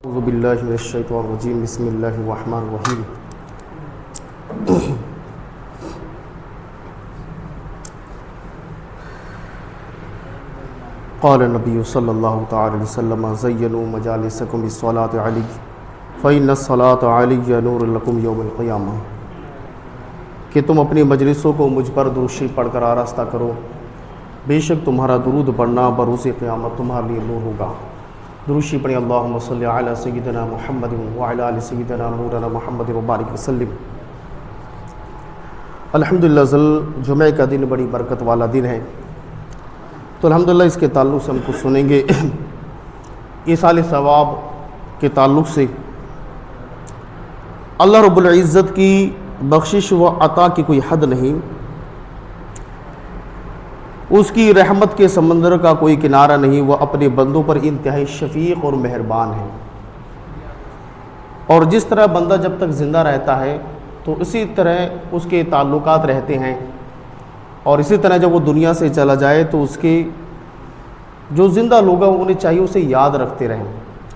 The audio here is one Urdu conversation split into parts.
اعوذ باللہ من الشیطان الرجیم بسم اللہ الرحمن الرحیم قال النبی صلی اللہ تعالی وسلم زینوا مجالسکم بالصلاۃ علی فإن الصلاۃ علی نور لکم یوم القیامہ، کہ تم اپنی مجلسوں کو مجھ پر درود شریف پڑھ کر آراستہ کرو، بے شک تمہارا درود پڑھنا بروز قیامت تمہارے لیے نور ہوگا۔ درود شریف پڑھیں، اللہم صلی علی سیدنا محمد وعلی آل سیدنا مولانا محمد وبارک وسلم۔ الحمدللہ جمعہ کا دن بڑی برکت والا دن ہے، تو الحمدللہ اس کے تعلق سے ہم کو سنیں گے ایصال ثواب کے تعلق سے۔ اللہ رب العزت کی بخشش و عطا کی کوئی حد نہیں، اس کی رحمت کے سمندر کا کوئی کنارہ نہیں، وہ اپنے بندوں پر انتہائی شفیق اور مہربان ہے۔ اور جس طرح بندہ جب تک زندہ رہتا ہے تو اسی طرح اس کے تعلقات رہتے ہیں، اور اسی طرح جب وہ دنیا سے چلا جائے تو اس کے جو زندہ لوگ ہیں انہیں چاہیے اسے یاد رکھتے رہیں،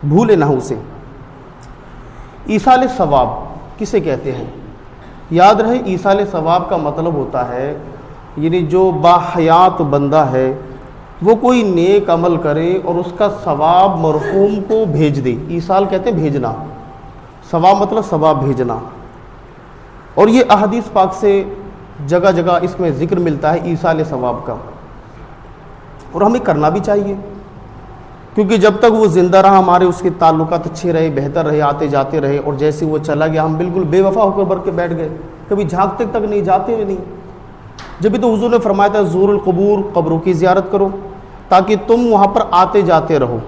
بھولے نہ اسے۔ ایصال ثواب کسے کہتے ہیں؟ یاد رہے، ایصال ثواب کا مطلب ہوتا ہے یعنی جو باحیات بندہ ہے وہ کوئی نیک عمل کرے اور اس کا ثواب مرحوم کو بھیج دے۔ ایصال کہتے ہیں بھیجنا، ثواب مطلب ثواب بھیجنا، اور یہ احادیث پاک سے جگہ جگہ اس میں ذکر ملتا ہے ایصال ثواب کا، اور ہمیں کرنا بھی چاہیے، کیونکہ جب تک وہ زندہ رہا ہمارے اس کے تعلقات اچھے رہے، بہتر رہے، آتے جاتے رہے، اور جیسے وہ چلا گیا ہم بالکل بے وفا ہو کر بھر کے بیٹھ گئے، کبھی جھانکتے تک نہیں، جاتے ہوئے نہیں۔ جبھی تو حضور نے فرمایا تھا زور القبور، قبروں کی زیارت کرو تاکہ تم وہاں پر آتے جاتے رہو،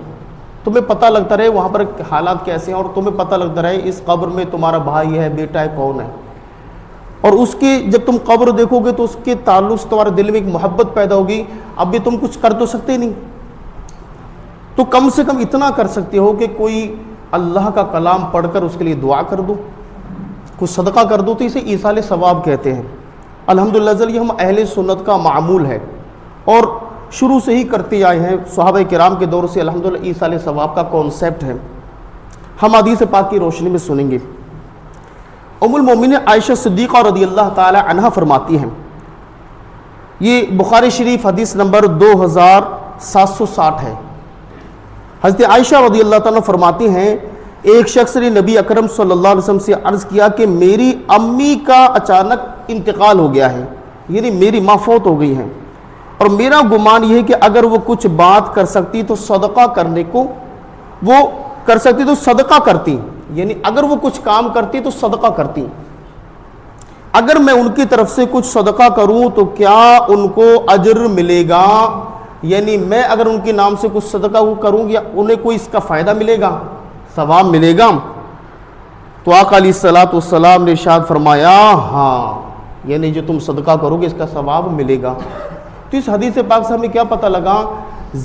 تمہیں پتہ لگتا رہے وہاں پر حالات کیسے ہیں، اور تمہیں پتہ لگتا رہے اس قبر میں تمہارا بھائی ہے، بیٹا ہے، کون ہے، اور اس کی جب تم قبر دیکھو گے تو اس کے تعلق سے تمہارے دل میں ایک محبت پیدا ہوگی۔ اب بھی تم کچھ کر تو سکتے نہیں، تو کم سے کم اتنا کر سکتے ہو کہ کوئی اللہ کا کلام پڑھ کر اس کے لیے دعا کر دو، کچھ صدقہ کر دو، تو اسے ایصال ثواب کہتے ہیں۔ الحمدللہ یہ ہم اہل سنت کا معمول ہے، اور شروع سے ہی کرتے آئے ہیں، صحابہ کرام کے دور سے الحمدللہ ایصال ثواب کا کانسیپٹ ہے۔ ہم حدیث پاک کی روشنی میں سنیں گے۔ ام المومنین عائشہ صدیقہ رضی اللہ تعالی عنہا فرماتی ہیں، یہ بخاری شریف حدیث نمبر 2760 ہے۔ حضرت عائشہ رضی اللہ تعالیٰ فرماتی ہیں، ایک شخص نے نبی اکرم صلی اللہ علیہ وسلم سے عرض کیا کہ میری امی کا اچانک انتقال ہو گیا ہے، یعنی میری ماں فوت ہو گئی ہیں، اور میرا گمان یہ ہے کہ اگر وہ کچھ بات کر سکتی تو صدقہ کرنے کو وہ کر سکتی تو صدقہ کرتی، یعنی اگر وہ کچھ کام کرتی تو صدقہ کرتی، اگر میں ان کی طرف سے کچھ صدقہ کروں تو کیا ان کو اجر ملے گا، یعنی میں اگر ان کے نام سے کچھ صدقہ کروں گی انہیں کوئی اس کا فائدہ ملے گا، ثواب ملے گا؟ تو آقا علیہ الصلوۃ والسلام نے ارشاد فرمایا ہاں، یعنی جو تم صدقہ کرو گے اس کا ثواب ملے گا۔ تو اس حدیث پاک سے ہمیں کیا پتہ لگا؟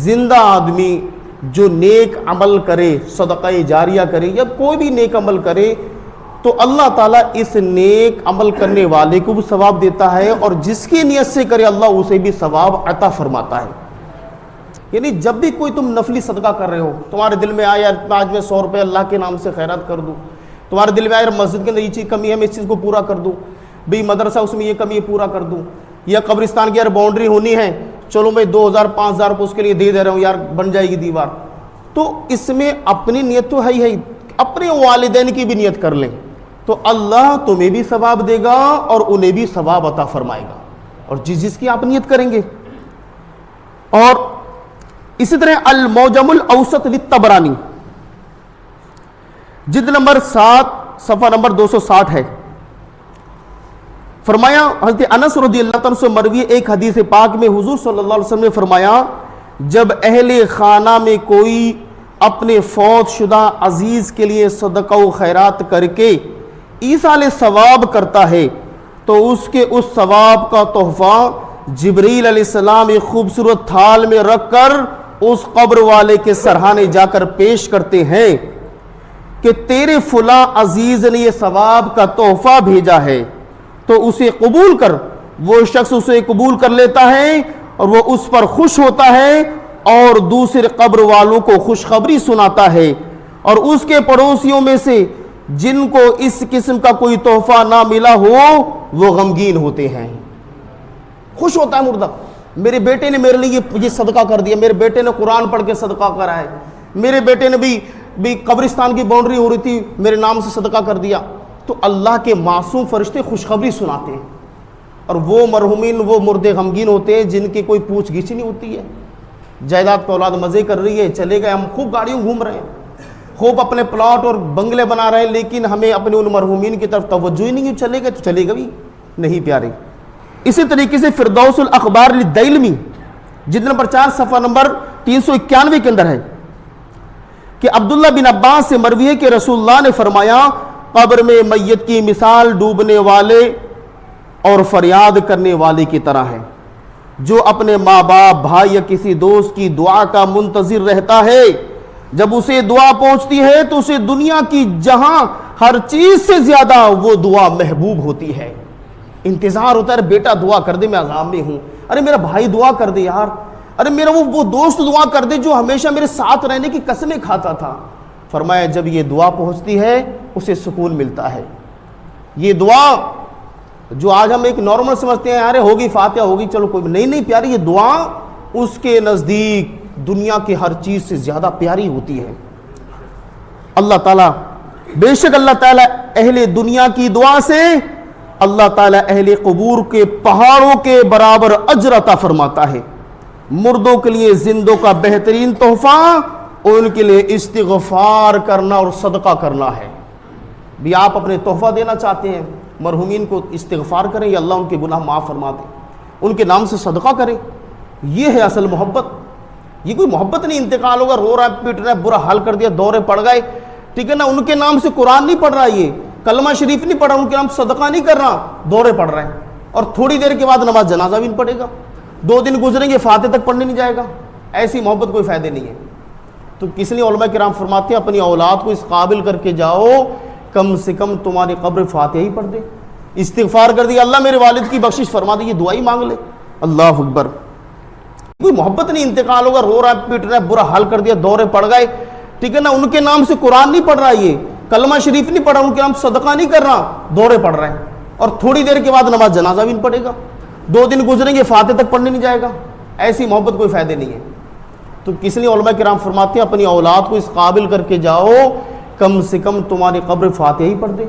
زندہ آدمی جو نیک عمل کرے، صدقہ جاریہ کرے یا کوئی بھی نیک عمل کرے، تو اللہ تعالیٰ اس نیک عمل کرنے والے کو بھی ثواب دیتا ہے، اور جس کی نیت سے کرے اللہ اسے بھی ثواب عطا فرماتا ہے۔ یعنی جب بھی کوئی تم نفلی صدقہ کر رہے ہو، تمہارے دل میں آیا آج میں 100 روپے اللہ کے نام سے خیرات کر دوں، تمہارے دل میں آیا مسجد کے اندر یہ چیز کمی ہے میں اس چیز کو پورا کر دوں، بھئی مدرسہ اس میں یہ کمی ہے پورا کر دوں، یا قبرستان کی یار باؤنڈری ہونی ہے، چلو میں 2000 5000 روپے اس کے لیے دے رہا ہوں، یار بن جائے گی دیوار، تو اس میں اپنی نیت تو ہے ہی، اپنے والدین کی بھی نیت کر لیں تو اللہ تمہیں بھی ثواب دے گا اور انہیں بھی ثواب عطا فرمائے گا، اور جس کی آپ نیت کریں گے۔ اور اسی طرح المعجم الاوسط للطبرانی جلد نمبر 7 صفحہ نمبر 260 ہے، فرمایا حضرت انس رضی اللہ عنہ سے مروی ایک حدیث پاک میں حضور صلی اللہ علیہ وسلم نے فرمایا، جب اہل خانہ میں کوئی اپنے فوت شدہ عزیز کے لیے صدقہ و خیرات کر کے ایصال ثواب کرتا ہے تو اس کے اس ثواب کا تحفہ جبریل علیہ السلام ایک خوبصورت تھال میں رکھ کر اس قبر والے کے سرہانے جا کر پیش کرتے ہیں کہ تیرے فلاں عزیز نے یہ ثواب کا تحفہ بھیجا ہے، تو اسے قبول کر۔ وہ شخص اسے قبول کر لیتا ہے اور وہ اس پر خوش ہوتا ہے اور دوسرے قبر والوں کو خوشخبری سناتا ہے، اور اس کے پڑوسیوں میں سے جن کو اس قسم کا کوئی تحفہ نہ ملا ہو وہ غمگین ہوتے ہیں۔ خوش ہوتا ہے مردہ، میرے بیٹے نے میرے لیے یہ صدقہ کر دیا، میرے بیٹے نے قرآن پڑھ کے صدقہ کرا ہے، میرے بیٹے نے بھی قبرستان کی باؤنڈری ہو رہی تھی میرے نام سے صدقہ کر دیا۔ تو اللہ کے معصوم فرشتے خوشخبری سناتے ہیں، اور وہ مرحومین، وہ مردے غمگین ہوتے ہیں جن کی کوئی پوچھ گچھ نہیں ہوتی ہے۔ جائیداد پہ اولاد مزے کر رہی ہے، چلے گئے، ہم خوب گاڑیوں گھوم رہے ہیں، خوب اپنے پلاٹ اور بنگلے بنا رہے ہیں، لیکن ہمیں اپنے ان مرحومین کی طرف توجہ ہی نہیں ہے۔ چلے گئے تو چلے گا بھی نہیں پیارے۔ اسی طریقے سے فردوس الاخبار للدیلمی جلد نمبر 4 صفحہ نمبر 391 کے اندر ہے کہ عبداللہ بن عباس سے مروی ہے کہ رسول اللہ نے فرمایا قبر میں میت کی مثال ڈوبنے والے اور فریاد کرنے والے کی طرح ہے، جو اپنے ماں باپ، بھائی یا کسی دوست کی دعا کا منتظر رہتا ہے، جب اسے دعا پہنچتی ہے تو اسے دنیا کی جہاں ہر چیز سے زیادہ وہ دعا محبوب ہوتی ہے۔ انتظار ہوتا ہے، بیٹا دعا کر دے میں عذاب میں ہوں، ارے میرا بھائی دعا کر دے یار، ارے میرا وہ دوست دعا کر دے جو ہمیشہ میرے ساتھ رہنے کی قسمیں کھاتا تھا۔ فرمایا جب یہ دعا پہنچتی ہے اسے سکون ملتا ہے۔ یہ دعا جو آج ہم ایک نارمل سمجھتے ہیں، ارے ہوگی فاتحہ ہوگی چلو کوئی نہیں پیاری، یہ دعا اس کے نزدیک دنیا کی ہر چیز سے زیادہ پیاری ہوتی ہے۔ اللہ تعالیٰ، بے شک اللہ تعالیٰ اہل دنیا کی دعا سے اللہ تعالیٰ اہل قبور کے پہاڑوں کے برابر اجر عطا فرماتا ہے۔ مردوں کے لیے زندوں کا بہترین تحفہ ان کے لیے استغفار کرنا اور صدقہ کرنا ہے۔ بھی آپ اپنے تحفہ دینا چاہتے ہیں، مرحومین کو استغفار کریں یا اللہ ان کے گناہ معاف فرما دے، ان کے نام سے صدقہ کریں، یہ ہے اصل محبت۔ یہ کوئی محبت نہیں انتقال ہوگا، رو رہا ہے، پیٹ رہا ہے، برا حال کر دیا، دورے پڑ گئے، ٹھیک ہے نا، ان کے نام سے قرآن نہیں پڑھ رہا، یہ کلمہ شریف نہیں پڑھ رہا، ان کے نام صدقہ نہیں کر رہا، دورے پڑھ رہے ہیں، اور تھوڑی دیر کے بعد نماز جنازہ بھی نہیں پڑھے گا، 2 دن گزریں گے فاتحہ تک پڑھنے نہیں جائے گا۔ ایسی محبت کوئی فائدہ نہیں ہے۔ تو کس لیے علماء کرام فرماتے ہیں اپنی اولاد کو اس قابل کر کے جاؤ کم سے کم تمہاری قبر فاتحہ ہی پڑھ دے، استغفار کر دیا، اللہ میرے والد کی بخشش فرما دے، یہ دعا ہی مانگ لے۔ اللہ اکبر۔ کوئی محبت نہیں انتقال ہوگا، رو رہا ہے، پیٹ رہا ہے، برا حال کر دیا، دورے پڑ گئے، ٹھیک ہے نا، ان کے نام سے قرآن نہیں پڑھ رہا، یہ کلمہ شریف نہیں پڑھ رہا، ان کے نام صدقہ نہیں کر رہا، دورے پڑھ رہے ہیں، اور تھوڑی دیر کے بعد نماز جنازہ بھی نہیں پڑھے گا، 2 دن گزریں گے فاتحہ تک پڑھنے نہیں جائے گا۔ ایسی محبت کوئی فائدہ نہیں ہے۔ تو کس لیے علماء کرام فرماتے ہیں اپنی اولاد کو اس قابل کر کے جاؤ کم سے کم تمہاری قبر فاتحہ ہی پڑھ دے،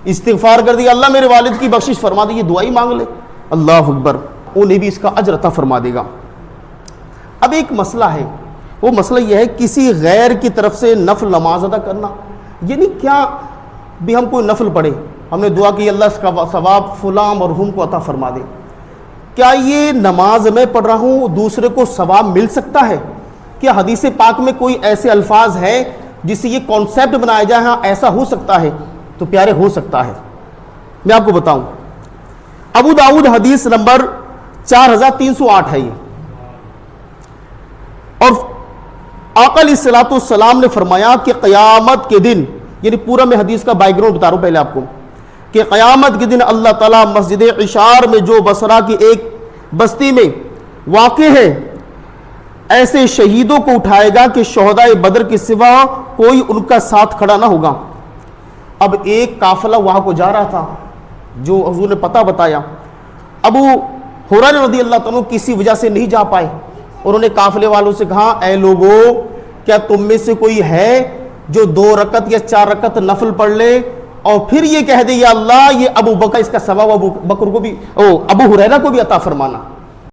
استغفار کر دیا، اللہ میرے والد کی بخشش فرما دے، یہ دعا ہی مانگ لے۔ اللہ اکبر۔ انہیں بھی اس کا اجر عطا فرما دے گا۔ اب ایک مسئلہ ہے، وہ مسئلہ یہ ہے کسی غیر کی طرف سے نفل نماز ادا کرنا، یعنی کیا بھی ہم کوئی نفل پڑھے، ہم نے دعا کی اللہ اس کا ثواب فلاں مرحوم کو عطا فرما دے، کیا یہ نماز میں پڑھ رہا ہوں دوسرے کو ثواب مل سکتا ہے؟ کیا حدیث پاک میں کوئی ایسے الفاظ ہیں جس سے یہ کانسیپٹ بنایا جائے ہاں ایسا ہو سکتا ہے؟ تو پیارے ہو سکتا ہے، میں آپ کو بتاؤں۔ ابو داؤد حدیث نمبر 4308 ہے یہ، اور آقا علیہ الصلوۃ والسلام نے فرمایا کہ قیامت کے دن، یعنی پورا میں حدیث کا بیک گراؤنڈ بتا رہا ہوں پہلے آپ کو، کہ قیامت کے دن اللہ تعالیٰ مسجد عشار میں جو بصرہ کی ایک بستی میں واقع ہے ایسے شہیدوں کو اٹھائے گا کہ شہداء بدر کے سوا کوئی ان کا ساتھ کھڑا نہ ہوگا۔ اب ایک قافلہ وہاں کو جا رہا تھا جو حضور نے پتہ بتایا، ابو ہریرہ رضی اللہ تعالیٰ کسی وجہ سے نہیں جا پائے، انہوں نے قافلے والوں سے کہا اے لوگو کیا تم میں سے کوئی ہے جو 2 رکعت یا 4 رکعت نفل پڑھ لے اور پھر یہ کہہ دے یا اللہ یہ ابو بکر اس کا ثواب ابو بکر کو بھی ابو ہریرہ کو بھی عطا فرمانا۔